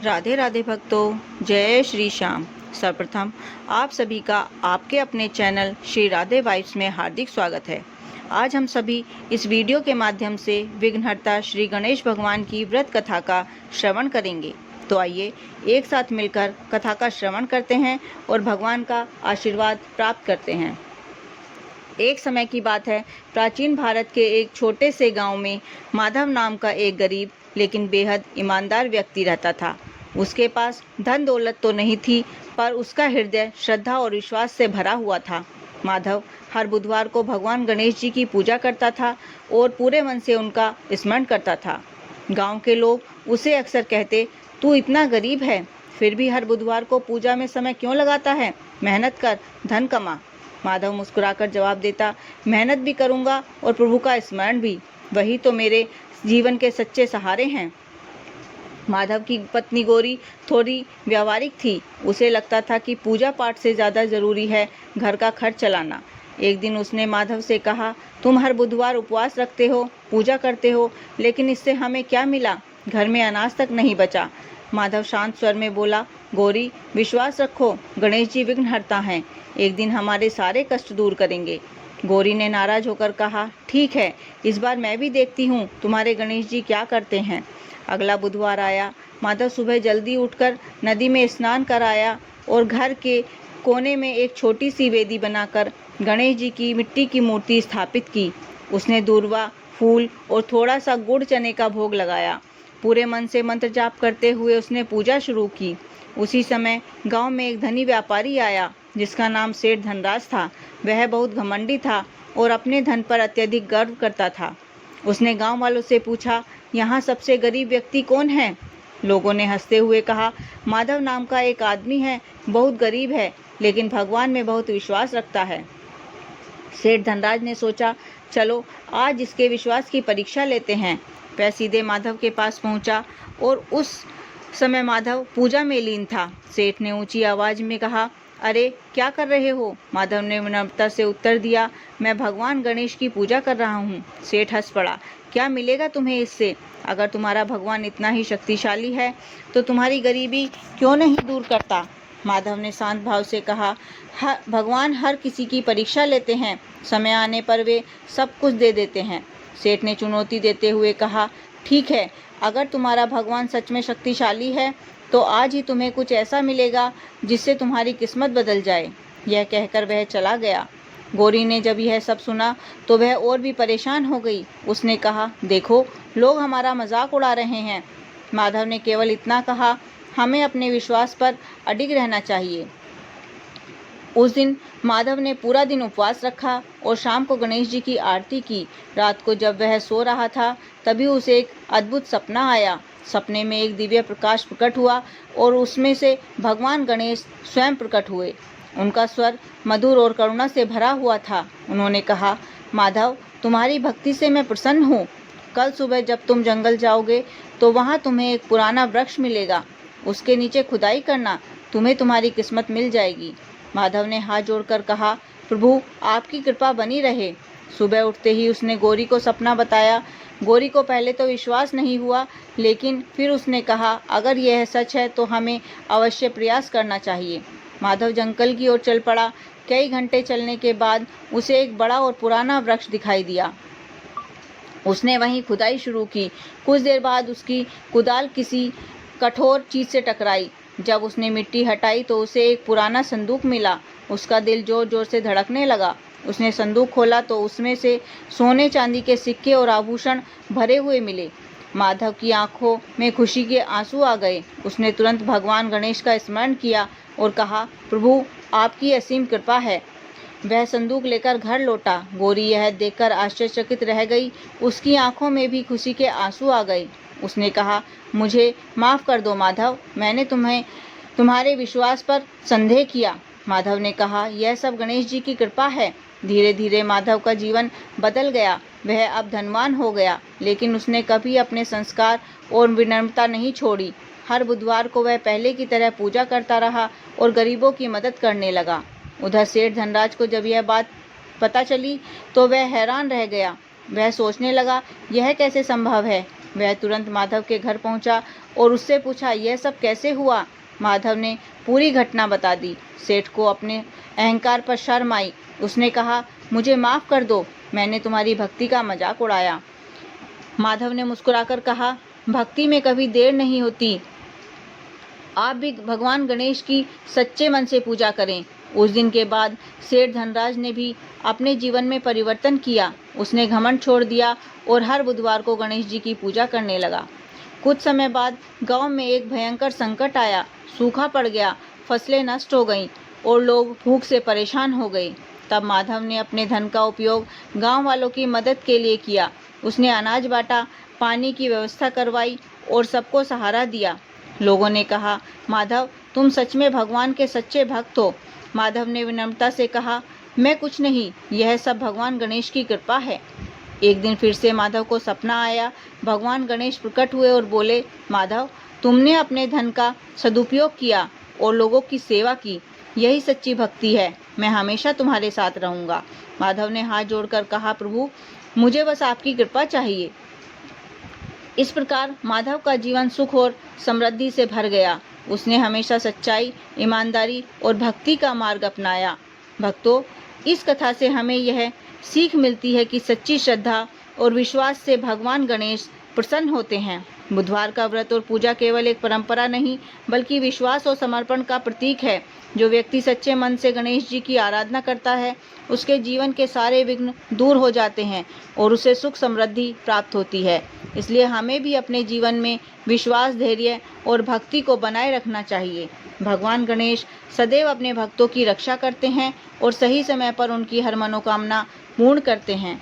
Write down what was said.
राधे राधे भक्तों, जय श्री श्याम। सर्वप्रथम आप सभी का आपके अपने चैनल श्री राधे वाइब्स में हार्दिक स्वागत है। आज हम सभी इस वीडियो के माध्यम से विघ्नहर्ता श्री गणेश भगवान की व्रत कथा का श्रवण करेंगे। तो आइए एक साथ मिलकर कथा का श्रवण करते हैं और भगवान का आशीर्वाद प्राप्त करते हैं। एक समय की बात है, प्राचीन भारत के एक छोटे से गांव में माधव नाम का एक गरीब लेकिन बेहद ईमानदार व्यक्ति रहता था। उसके पास धन दौलत तो नहीं थी, पर उसका हृदय श्रद्धा और विश्वास से भरा हुआ था। माधव हर बुधवार को भगवान गणेश जी की पूजा करता था और पूरे मन से उनका स्मरण करता था। गांव के लोग उसे अक्सर कहते, तू इतना गरीब है, फिर भी हर बुधवार को पूजा में समय क्यों लगाता है? मेहनत कर, धन कमा। माधव मुस्कुराकर जवाब देता, मेहनत भी करूंगा और प्रभु का स्मरण भी, वही तो मेरे जीवन के सच्चे सहारे हैं। माधव की पत्नी गौरी थोड़ी व्यावहारिक थी। उसे लगता था कि पूजा पाठ से ज़्यादा ज़रूरी है घर का खर्च चलाना। एक दिन उसने माधव से कहा, तुम हर बुधवार उपवास रखते हो, पूजा करते हो, लेकिन इससे हमें क्या मिला? घर में अनाज तक नहीं बचा। माधव शांत स्वर में बोला, गौरी विश्वास रखो, गणेश जी विघ्नहर्ता हैं, एक दिन हमारे सारे कष्ट दूर करेंगे। गौरी ने नाराज होकर कहा, ठीक है, इस बार मैं भी देखती हूँ तुम्हारे गणेश जी क्या करते हैं। अगला बुधवार आया। माधव सुबह जल्दी उठकर नदी में स्नान कराया और घर के कोने में एक छोटी सी वेदी बनाकर गणेश जी की मिट्टी की मूर्ति स्थापित की। उसने दूर्वा, फूल और थोड़ा सा गुड़ चने का भोग लगाया। पूरे मन से मंत्र जाप करते हुए उसने पूजा शुरू की। उसी समय गांव में एक धनी व्यापारी आया जिसका नाम सेठ धनराज था। वह बहुत घमंडी था और अपने धन पर अत्यधिक गर्व करता था। उसने गांव वालों से पूछा, यहाँ सबसे गरीब व्यक्ति कौन है? लोगों ने हंसते हुए कहा, माधव नाम का एक आदमी है, बहुत गरीब है, लेकिन भगवान में बहुत विश्वास रखता है। सेठ धनराज ने सोचा, चलो आज इसके विश्वास की परीक्षा लेते हैं। वह सीधे माधव के पास पहुंचा और उस समय माधव पूजा में लीन था। सेठ ने ऊंची आवाज में कहा, अरे क्या कर रहे हो? माधव ने विनम्रता से उत्तर दिया, मैं भगवान गणेश की पूजा कर रहा हूँ। सेठ हंस पड़ा, क्या मिलेगा तुम्हें इससे? अगर तुम्हारा भगवान इतना ही शक्तिशाली है तो तुम्हारी गरीबी क्यों नहीं दूर करता? माधव ने शांत भाव से कहा, भगवान हर किसी की परीक्षा लेते हैं, समय आने पर वे सब कुछ दे देते हैं। सेठ ने चुनौती देते हुए कहा, ठीक है, अगर तुम्हारा भगवान सच में शक्तिशाली है तो आज ही तुम्हें कुछ ऐसा मिलेगा जिससे तुम्हारी किस्मत बदल जाए। यह कहकर वह चला गया। गौरी ने जब यह सब सुना तो वह और भी परेशान हो गई। उसने कहा, देखो लोग हमारा मजाक उड़ा रहे हैं। माधव ने केवल इतना कहा, हमें अपने विश्वास पर अडिग रहना चाहिए। उस दिन माधव ने पूरा दिन उपवास रखा और शाम को गणेश जी की आरती की। रात को जब वह सो रहा था तभी उसे एक अद्भुत सपना आया। सपने में एक दिव्य प्रकाश प्रकट हुआ और उसमें से भगवान गणेश स्वयं प्रकट हुए। उनका स्वर मधुर और करुणा से भरा हुआ था। उन्होंने कहा, माधव तुम्हारी भक्ति से मैं प्रसन्न हूँ। कल सुबह जब तुम जंगल जाओगे तो वहाँ तुम्हें एक पुराना वृक्ष मिलेगा। उसके नीचे खुदाई करना, तुम्हें तुम्हारी किस्मत मिल जाएगी। माधव ने हाथ जोड़कर कहा, प्रभु आपकी कृपा बनी रहे। सुबह उठते ही उसने गौरी को सपना बताया। गौरी को पहले तो विश्वास नहीं हुआ, लेकिन फिर उसने कहा, अगर यह सच है तो हमें अवश्य प्रयास करना चाहिए। माधव जंगल की ओर चल पड़ा। कई घंटे चलने के बाद उसे एक बड़ा और पुराना वृक्ष दिखाई दिया। उसने वहीं खुदाई शुरू की। कुछ देर बाद उसकी कुदाल किसी कठोर चीज से टकराई। जब उसने मिट्टी हटाई तो उसे एक पुराना संदूक मिला। उसका दिल जोर जोर से धड़कने लगा। उसने संदूक खोला तो उसमें से सोने चांदी के सिक्के और आभूषण भरे हुए मिले। माधव की आंखों में खुशी के आंसू आ गए। उसने तुरंत भगवान गणेश का स्मरण किया और कहा, प्रभु आपकी असीम कृपा है। वह संदूक लेकर घर लौटा। गौरी यह देखकर आश्चर्यचकित रह गई। उसकी आंखों में भी खुशी के आंसू आ गए। उसने कहा, मुझे माफ़ कर दो माधव, मैंने तुम्हारे विश्वास पर संदेह किया। माधव ने कहा, यह सब गणेश जी की कृपा है। धीरे धीरे माधव का जीवन बदल गया। वह अब धनवान हो गया, लेकिन उसने कभी अपने संस्कार और विनम्रता नहीं छोड़ी। हर बुधवार को वह पहले की तरह पूजा करता रहा और गरीबों की मदद करने लगा। उधर सेठ धनराज को जब यह बात पता चली तो वह हैरान रह गया। वह सोचने लगा, यह कैसे संभव है? वह तुरंत माधव के घर पहुंचा और उससे पूछा, यह सब कैसे हुआ? माधव ने पूरी घटना बता दी। सेठ को अपने अहंकार पर शर्म आई। उसने कहा, मुझे माफ़ कर दो, मैंने तुम्हारी भक्ति का मजाक उड़ाया। माधव ने मुस्कुराकर कहा, भक्ति में कभी देर नहीं होती। आप भी भगवान गणेश की सच्चे मन से पूजा करें। उस दिन के बाद सेठ धनराज ने भी अपने जीवन में परिवर्तन किया। उसने घमंड छोड़ दिया और हर बुधवार को गणेश जी की पूजा करने लगा। कुछ समय बाद गांव में एक भयंकर संकट आया। सूखा पड़ गया, फसलें नष्ट हो गईं और लोग भूख से परेशान हो गए। तब माधव ने अपने धन का उपयोग गांव वालों की मदद के लिए किया। उसने अनाज बांटा, पानी की व्यवस्था करवाई और सबको सहारा दिया। लोगों ने कहा, माधव, तुम सच में भगवान के सच्चे भक्त हो। माधव ने विनम्रता से कहा, मैं कुछ नहीं, यह सब भगवान गणेश की कृपा है। एक दिन फिर से माधव को सपना आया। भगवान गणेश प्रकट हुए और बोले, माधव, तुमने अपने धन का सदुपयोग किया और लोगों की सेवा की, यही सच्ची भक्ति है। मैं हमेशा तुम्हारे साथ रहूंगा। माधव ने हाथ जोड़कर कहा, प्रभु, मुझे बस आपकी कृपा चाहिए। इस प्रकार माधव का जीवन सुख और समृद्धि से भर गया। उसने हमेशा सच्चाई, ईमानदारी और भक्ति का मार्ग अपनाया। भक्तों, इस कथा से हमें यह सीख मिलती है कि सच्ची श्रद्धा और विश्वास से भगवान गणेश प्रसन्न होते हैं। बुधवार का व्रत और पूजा केवल एक परंपरा नहीं, बल्कि विश्वास और समर्पण का प्रतीक है। जो व्यक्ति सच्चे मन से गणेश जी की आराधना करता है, उसके जीवन के सारे विघ्न दूर हो जाते हैं और उसे सुख समृद्धि प्राप्त होती है। इसलिए हमें भी अपने जीवन में विश्वास, धैर्य और भक्ति को बनाए रखना चाहिए। भगवान गणेश सदैव अपने भक्तों की रक्षा करते हैं और सही समय पर उनकी हर मनोकामना पूर्ण करते हैं।